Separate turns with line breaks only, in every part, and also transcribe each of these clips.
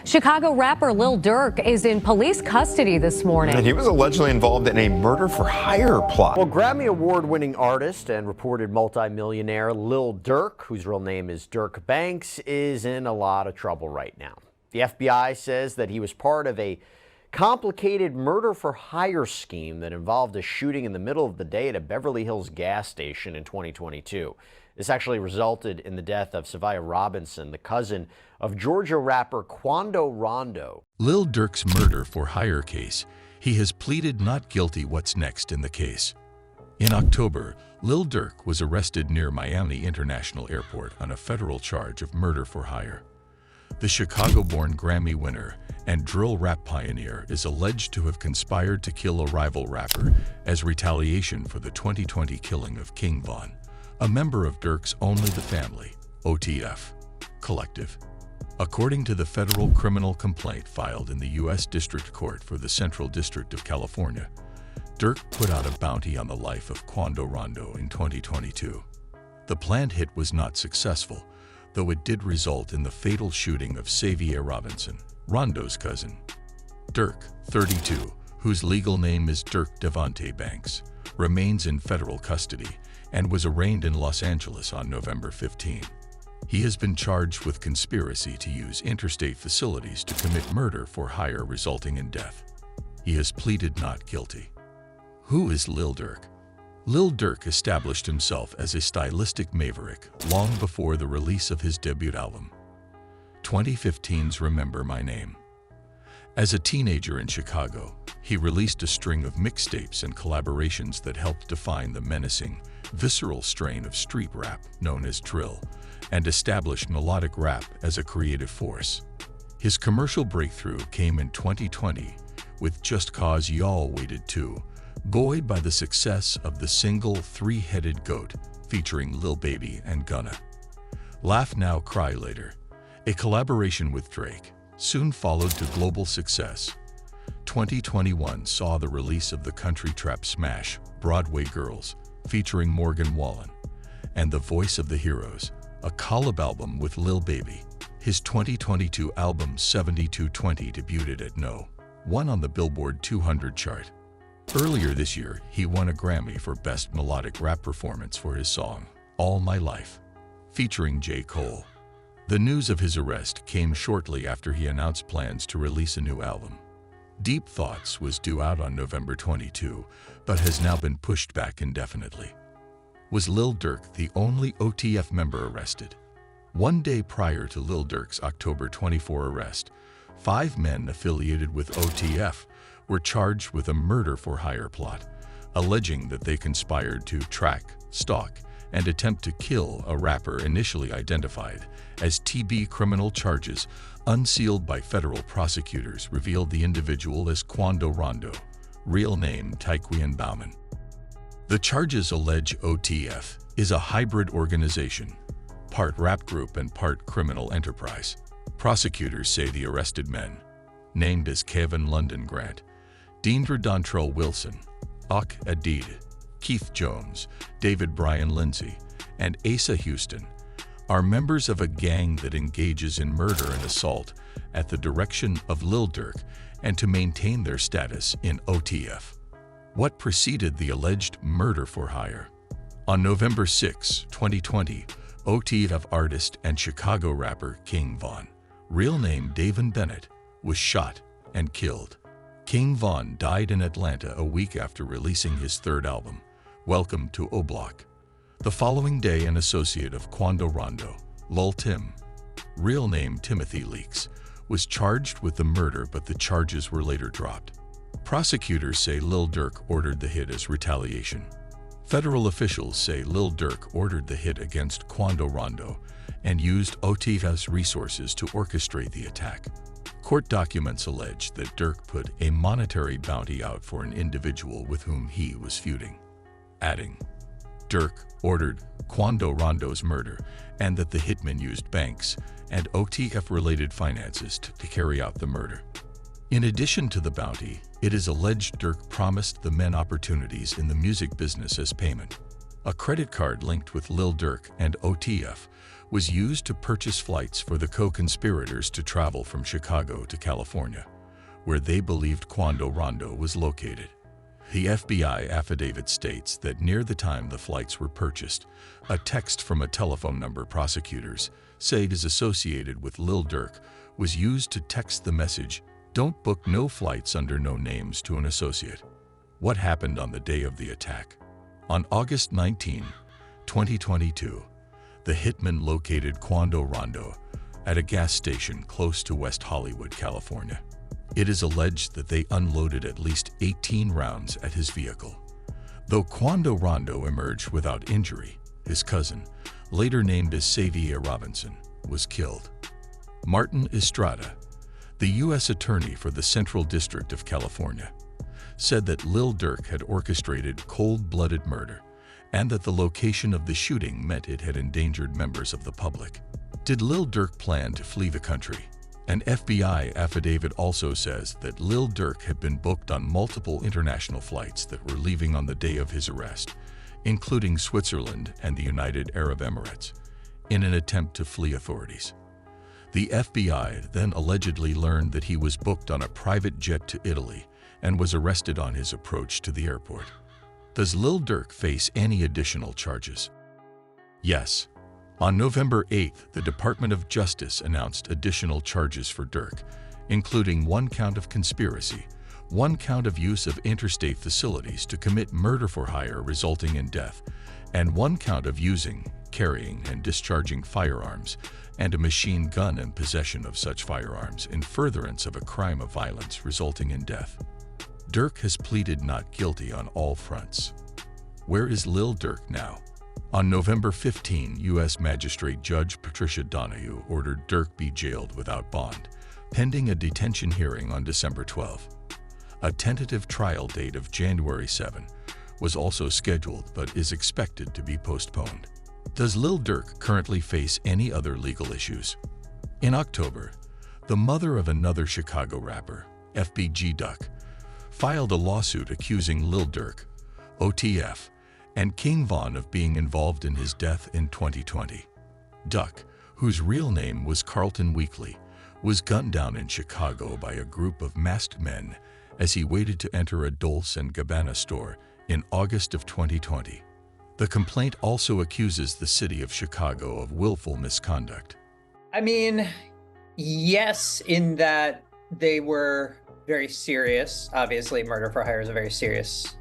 Chicago rapper Lil Durk is in police custody this morning.
And he was allegedly involved in a murder-for-hire plot.
Well, Grammy Award-winning artist and reported multimillionaire Lil Durk, whose real name is Dirk Banks, is in a lot of trouble right now. The FBI says that he was part of a complicated murder-for-hire scheme that involved a shooting in the middle of the day at a Beverly Hills gas station in 2022. This actually resulted in the death of Savia Robinson, the cousin of Georgia rapper Quando Rondo.
Lil Durk's murder-for-hire case. He has pleaded not guilty. What's next in the case? In October, Lil Durk was arrested near Miami International Airport on a federal charge of murder-for-hire. The Chicago-born Grammy winner and drill rap pioneer is alleged to have conspired to kill a rival rapper as retaliation for the 2020 killing of King Von, a member of Durk's Only the Family, OTF, collective. According to the federal criminal complaint filed in the U.S. District Court for the Central District of California, Durk put out a bounty on the life of Quando Rondo in 2022. The planned hit was not successful, though it did result in the fatal shooting of Savia Robinson, Rondo's cousin. Durk, 32, whose legal name is Dirk Devontae Banks, remains in federal custody and was arraigned in Los Angeles on November 15. He has been charged with conspiracy to use interstate facilities to commit murder for hire resulting in death. He has pleaded not guilty. Who is Lil Durk? Lil Durk established himself as a stylistic maverick long before the release of his debut album, 2015's Remember My Name. As a teenager in Chicago, he released a string of mixtapes and collaborations that helped define the menacing, visceral strain of street rap known as drill, and established melodic rap as a creative force. His commercial breakthrough came in 2020 with Just Cause Y'all Waited Too, buoyed by the success of the single Three-Headed Goat featuring Lil Baby and Gunna. Laugh Now, Cry Later, a collaboration with Drake, soon followed to global success. 2021 saw the release of the country trap smash Broadway Girls featuring Morgan Wallen, and The Voice of the Heroes, a collab album with Lil Baby. His 2022 album 7220 debuted at No. 1 on the Billboard 200 chart. Earlier this year, he won a Grammy for Best Melodic Rap Performance for his song, All My Life, featuring J. Cole. The news of his arrest came shortly after he announced plans to release a new album. Deep Thoughts was due out on November 22, but has now been pushed back indefinitely. Was Lil Durk the only OTF member arrested? One day prior to Lil Durk's October 24 arrest, 5 men affiliated with OTF were charged with a murder-for-hire plot, alleging that they conspired to track, stalk, and attempt to kill a rapper initially identified as TB. Criminal charges, unsealed by federal prosecutors, revealed the individual as Quando Rondo, real name Tyquan Bauman. The charges allege OTF is a hybrid organization, part rap group and part criminal enterprise. Prosecutors say the arrested men, named as Kevin London Grant, Deandra Dontrell Wilson, Ak Adid, Keith Jones, David Bryan Lindsay, and Asa Houston, are members of a gang that engages in murder and assault at the direction of Lil Durk and to maintain their status in OTF. What preceded the alleged murder-for-hire? On November 6, 2020, OTF artist and Chicago rapper King Von, real name Davin Bennett, was shot and killed. King Von died in Atlanta a week after releasing his third album, Welcome to O-Block. The following day, an associate of Quando Rondo, Lil Tim, real name Timothy Leaks, was charged with the murder, but the charges were later dropped. Prosecutors say Lil Durk ordered the hit as retaliation. Federal officials say Lil Durk ordered the hit against Quando Rondo and used OTF's resources to orchestrate the attack. Court documents allege that Durk put a monetary bounty out for an individual with whom he was feuding, adding, Durk ordered Quando Rondo's murder and that the hitman used banks and OTF-related finances to carry out the murder. In addition to the bounty, it is alleged Durk promised the men opportunities in the music business as payment. A credit card linked with Lil Durk and OTF was used to purchase flights for the co-conspirators to travel from Chicago to California, where they believed Quando Rondo was located. The FBI affidavit states that near the time the flights were purchased, a text from a telephone number prosecutors say is associated with Lil Durk was used to text the message, "Don't book no flights under no names," to an associate. What happened on the day of the attack? On August 19, 2022, the hitman located Quando Rondo at a gas station close to West Hollywood, California. It is alleged that they unloaded at least 18 rounds at his vehicle. Though Quando Rondo emerged without injury, his cousin, later named as Xavier Robinson, was killed. Martin Estrada, the U.S. Attorney for the Central District of California, said that Lil Durk had orchestrated cold-blooded murder and that the location of the shooting meant it had endangered members of the public. Did Lil Durk plan to flee the country? An FBI affidavit also says that Lil Durk had been booked on multiple international flights that were leaving on the day of his arrest, including Switzerland and the United Arab Emirates, in an attempt to flee authorities. The FBI then allegedly learned that he was booked on a private jet to Italy and was arrested on his approach to the airport. Does Lil Durk face any additional charges? Yes. On November 8th, the Department of Justice announced additional charges for Durk, including 1 count of conspiracy, 1 count of use of interstate facilities to commit murder for hire resulting in death, and 1 count of using, carrying, and discharging firearms, and a machine gun and possession of such firearms in furtherance of a crime of violence resulting in death. Durk has pleaded not guilty on all fronts. Where is Lil Durk now? On November 15, U.S. Magistrate Judge Patricia Donahue ordered Durk be jailed without bond, pending a detention hearing on December 12. A tentative trial date of January 7 was also scheduled but is expected to be postponed. Does Lil Durk currently face any other legal issues? In October, the mother of another Chicago rapper, FBG Duck, filed a lawsuit accusing Lil Durk, OTF, and King Von of being involved in his death in 2020. Duck, whose real name was Carlton Weekly, was gunned down in Chicago by a group of masked men as he waited to enter a Dolce & Gabbana store in August of 2020. The complaint also accuses the city of Chicago of willful misconduct.
I mean, yes, in that they were very serious. Obviously, murder for hire is a very serious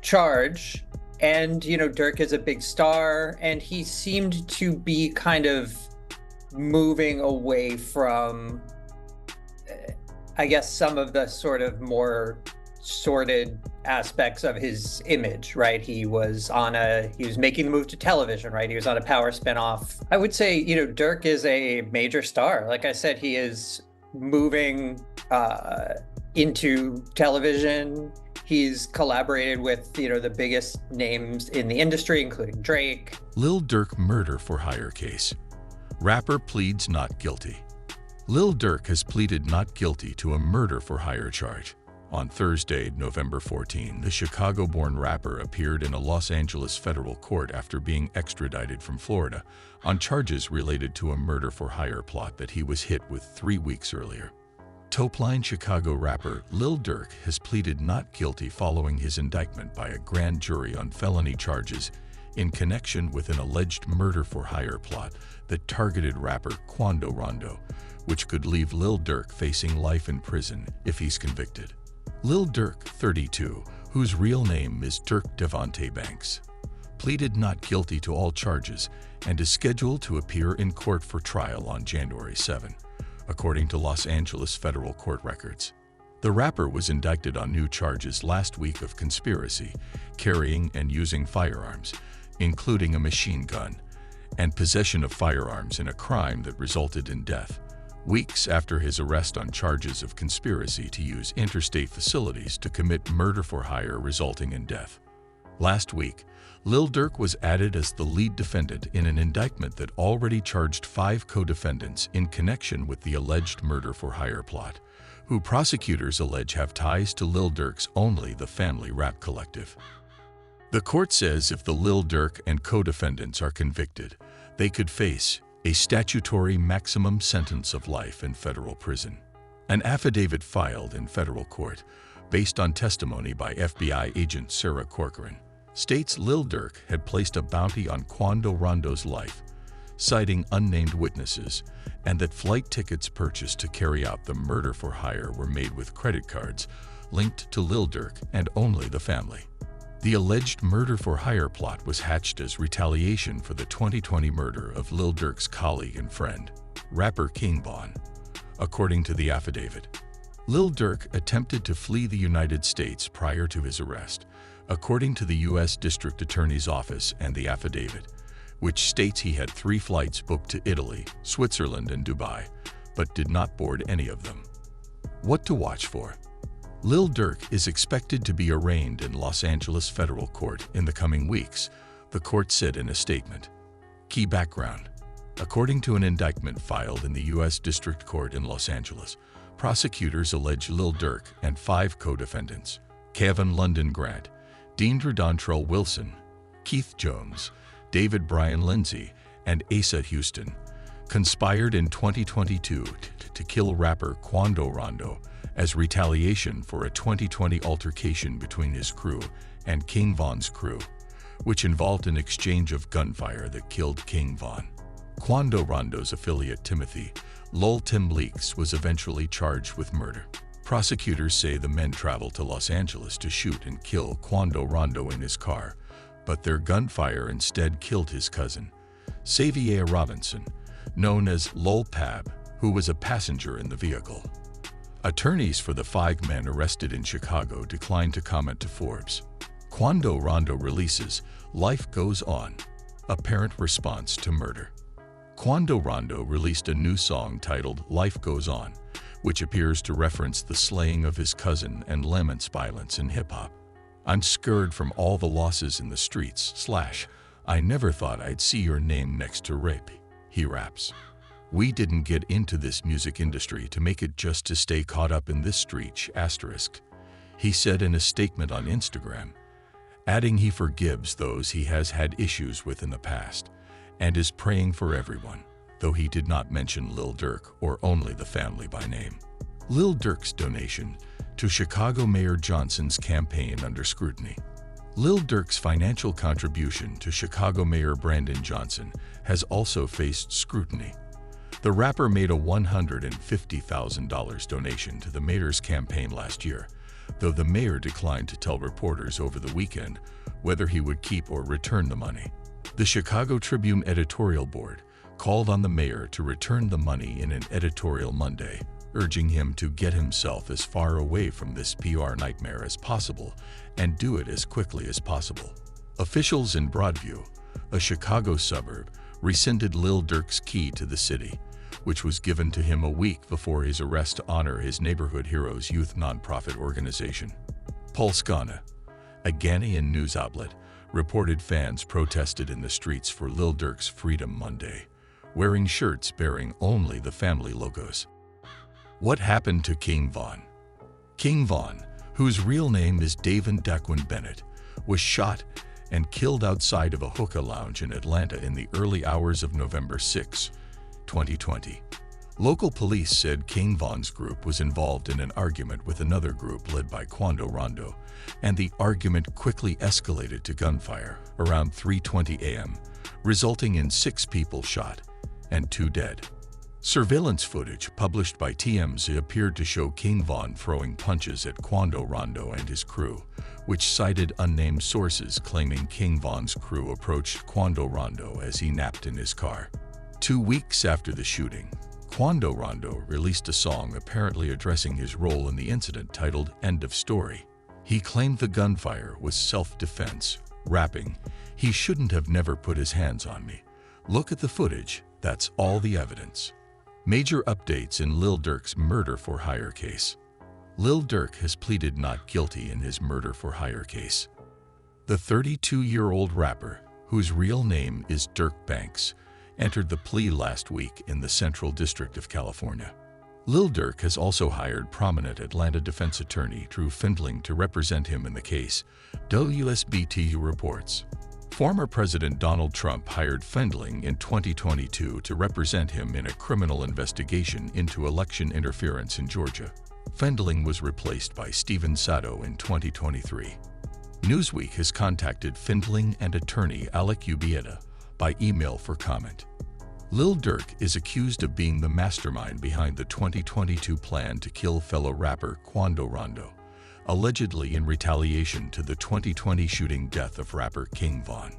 charge. And, you know, Durk is a big star, and he seemed to be kind of moving away from, I guess, some of the sort of more sordid aspects of his image, right? He was making the move to television, right? He was on a Power spinoff. I would say, you know, Durk is a major star. Like I said, he is moving into television. He's collaborated with, you know, the biggest names in the industry, including Drake.
Lil Durk murder for hire case. Rapper pleads not guilty. Lil Durk has pleaded not guilty to a murder for hire charge. On Thursday, November 14, the Chicago-born rapper appeared in a Los Angeles federal court after being extradited from Florida on charges related to a murder for hire plot that he was hit with 3 weeks earlier. Top-line Chicago rapper Lil Durk has pleaded not guilty following his indictment by a grand jury on felony charges in connection with an alleged murder for hire plot that targeted rapper Quando Rondo, which could leave Lil Durk facing life in prison if he's convicted. Lil Durk, 32, whose real name is Durk Devontae Banks, pleaded not guilty to all charges and is scheduled to appear in court for trial on January 7, according to Los Angeles federal court records. The rapper was indicted on new charges last week of conspiracy, carrying and using firearms, including a machine gun, and possession of firearms in a crime that resulted in death, weeks after his arrest on charges of conspiracy to use interstate facilities to commit murder for hire resulting in death. Last week, Lil Durk was added as the lead defendant in an indictment that already charged 5 co-defendants in connection with the alleged murder for hire plot, who prosecutors allege have ties to Lil Durk's Only the Family rap collective. The court says if the Lil Durk and co-defendants are convicted, They could face a statutory maximum sentence of life in federal prison. An affidavit filed in federal court, based on testimony by FBI agent Sarah Corcoran, states Lil Durk had placed a bounty on Quando Rondo's life, citing unnamed witnesses, and that flight tickets purchased to carry out the murder for hire were made with credit cards linked to Lil Durk and only the family. The alleged murder for hire plot was hatched as retaliation for the 2020 murder of Lil Durk's colleague and friend, rapper King Von. According to the affidavit, Lil Durk attempted to flee the United States prior to his arrest, according to the U.S. District Attorney's Office and the affidavit, which states he had 3 flights booked to Italy, Switzerland, and Dubai, but did not board any of them. What to watch for? Lil Durk is expected to be arraigned in Los Angeles federal court in the coming weeks, the court said in a statement. Key background. According to an indictment filed in the U.S. District Court in Los Angeles, prosecutors allege Lil Durk and 5 co-defendants, Kevin London Grant, Deandra Dontrell Wilson, Keith Jones, David Brian Lindsay, and Asa Houston, conspired in 2022 to kill rapper Quando Rondo as retaliation for a 2020 altercation between his crew and King Von's crew, which involved an exchange of gunfire that killed King Von. Quando Rondo's affiliate Timothy Lol Tim Leaks was eventually charged with murder. Prosecutors say the men traveled to Los Angeles to shoot and kill Quando Rondo in his car, but their gunfire instead killed his cousin, Xavier Robinson, known as Lol Pab, who was a passenger in the vehicle. Attorneys for the 5 men arrested in Chicago declined to comment to Forbes. Quando Rondo releases Life Goes On, apparent response to murder. Quando Rondo released a new song titled Life Goes On, which appears to reference the slaying of his cousin and laments violence in hip-hop. I'm scared from all the losses in the streets / I never thought I'd see your name next to rape, he raps. We didn't get into this music industry to make it just to stay caught up in this street *, he said in a statement on Instagram, adding he forgives those he has had issues with in the past and is praying for everyone, though he did not mention Lil Durk or only the family by name. Lil Durk's donation to Chicago Mayor Johnson's campaign under scrutiny. Lil Durk's financial contribution to Chicago Mayor Brandon Johnson has also faced scrutiny. The rapper made a $150,000 donation to the mayor's campaign last year, though the mayor declined to tell reporters over the weekend whether he would keep or return the money. The Chicago Tribune editorial board called on the mayor to return the money in an editorial Monday, urging him to get himself as far away from this PR nightmare as possible and do it as quickly as possible. Officials in Broadview, a Chicago suburb, rescinded Lil Durk's key to the city, which was given to him a week before his arrest to honor his Neighborhood Heroes youth nonprofit organization. Polskana, a Ghanaian news outlet, reported fans protested in the streets for Lil Durk's Freedom Monday, wearing shirts bearing only the family logos. What happened to King Von? King Von, whose real name is Davin Daquin Bennett, was shot and killed outside of a hookah lounge in Atlanta in the early hours of November 6, 2020. Local police said King Von's group was involved in an argument with another group led by Quando Rondo, and the argument quickly escalated to gunfire around 3:20 a.m., resulting in 6 people shot and 2 dead. Surveillance footage published by TMZ appeared to show King Von throwing punches at Quando Rondo and his crew, which cited unnamed sources claiming King Von's crew approached Quando Rondo as he napped in his car. 2 weeks after the shooting, Quando Rondo released a song apparently addressing his role in the incident titled End of Story. He claimed the gunfire was self-defense, rapping, "He shouldn't have never put his hands on me. Look at the footage, that's all the evidence." Major updates in Lil Durk's murder for hire case. Lil Durk has pleaded not guilty in his murder for hire case. The 32-year-old rapper, whose real name is Durk Banks, entered the plea last week in the Central District of California. Lil Durk has also hired prominent Atlanta defense attorney Drew Findling to represent him in the case, WSBTU reports. Former President Donald Trump hired Fendling in 2022 to represent him in a criminal investigation into election interference in Georgia. Fendling was replaced by Stephen Sato in 2023. Newsweek has contacted Fendling and attorney Alec Ubieta by email for comment. Lil Durk is accused of being the mastermind behind the 2022 plan to kill fellow rapper Quando Rondo, allegedly in retaliation to the 2020 shooting death of rapper King Von.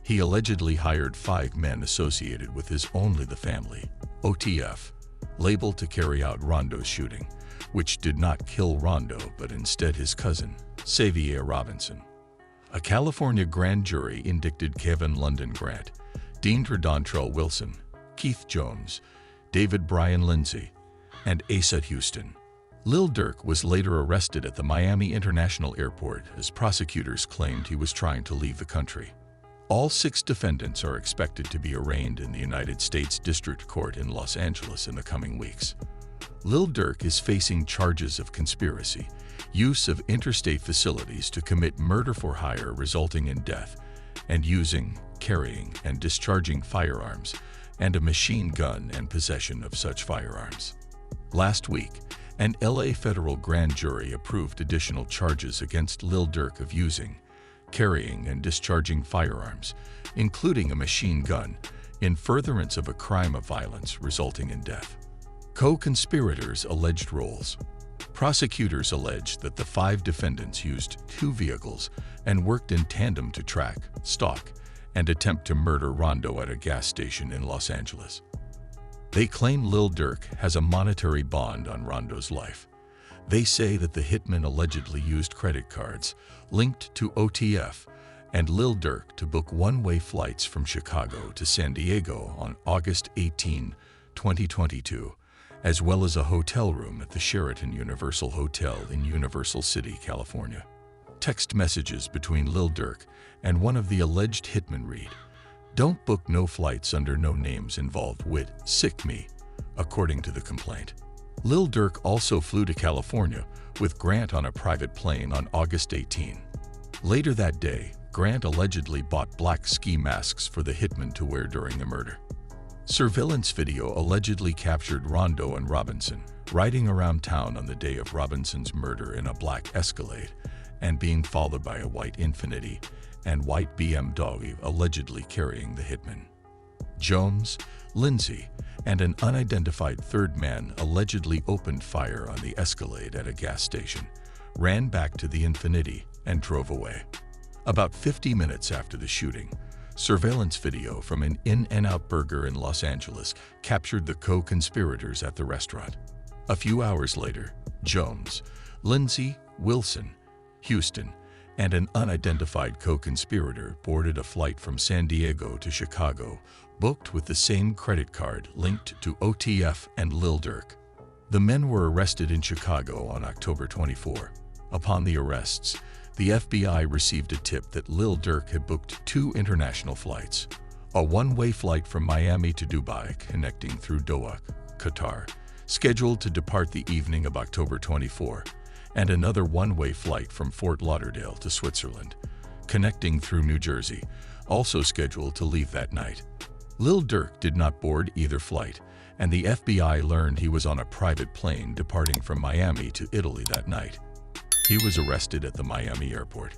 He allegedly hired 5 men associated with his Only the Family, OTF, label to carry out Rondo's shooting, which did not kill Rondo but instead his cousin, Xavier Robinson. A California grand jury indicted Kevin London Grant, Deandra Dontrell Wilson, Keith Jones, David Brian Lindsay, and Asa Houston. Lil Durk was later arrested at the Miami International Airport as prosecutors claimed he was trying to leave the country. All 6 defendants are expected to be arraigned in the United States District Court in Los Angeles in the coming weeks. Lil Durk is facing charges of conspiracy, use of interstate facilities to commit murder for hire resulting in death, and using, carrying, and discharging firearms, and a machine gun and possession of such firearms. Last week, an LA federal grand jury approved additional charges against Lil Durk of using, carrying, and discharging firearms, including a machine gun, in furtherance of a crime of violence resulting in death. Co-conspirators' alleged roles. Prosecutors alleged that the 5 defendants used 2 vehicles and worked in tandem to track, stalk, and attempt to murder Rondo at a gas station in Los Angeles. They claim Lil Durk has a monetary bond on Rondo's life. They say that the hitman allegedly used credit cards linked to OTF and Lil Durk to book one-way flights from Chicago to San Diego on August 18, 2022, as well as a hotel room at the Sheraton Universal Hotel in Universal City, California. Text messages between Lil Durk and one of the alleged hitmen read, "Don't book no flights under no names involved with sick me," according to the complaint. Lil Durk also flew to California with Grant on a private plane on August 18. Later that day, Grant allegedly bought black ski masks for the hitman to wear during the murder. Surveillance video allegedly captured Rondo and Robinson riding around town on the day of Robinson's murder in a black Escalade and being followed by a white Infiniti and white BMW allegedly carrying the hitman. Jones, Lindsay, and an unidentified third man allegedly opened fire on the Escalade at a gas station, ran back to the Infiniti, and drove away. About 50 minutes after the shooting, surveillance video from an In-N-Out Burger in Los Angeles captured the co-conspirators at the restaurant. A few hours later, Jones, Lindsay, Wilson, Houston, and an unidentified co-conspirator boarded a flight from San Diego to Chicago, booked with the same credit card linked to OTF and Lil Durk. The men were arrested in Chicago on October 24. Upon the arrests, the FBI received a tip that Lil Durk had booked 2 international flights, a one-way flight from Miami to Dubai connecting through Doha, Qatar, scheduled to depart the evening of October 24, and another one-way flight from Fort Lauderdale to Switzerland, connecting through New Jersey, also scheduled to leave that night. Lil Durk did not board either flight, and the FBI learned he was on a private plane departing from Miami to Italy that night. He was arrested at the Miami airport.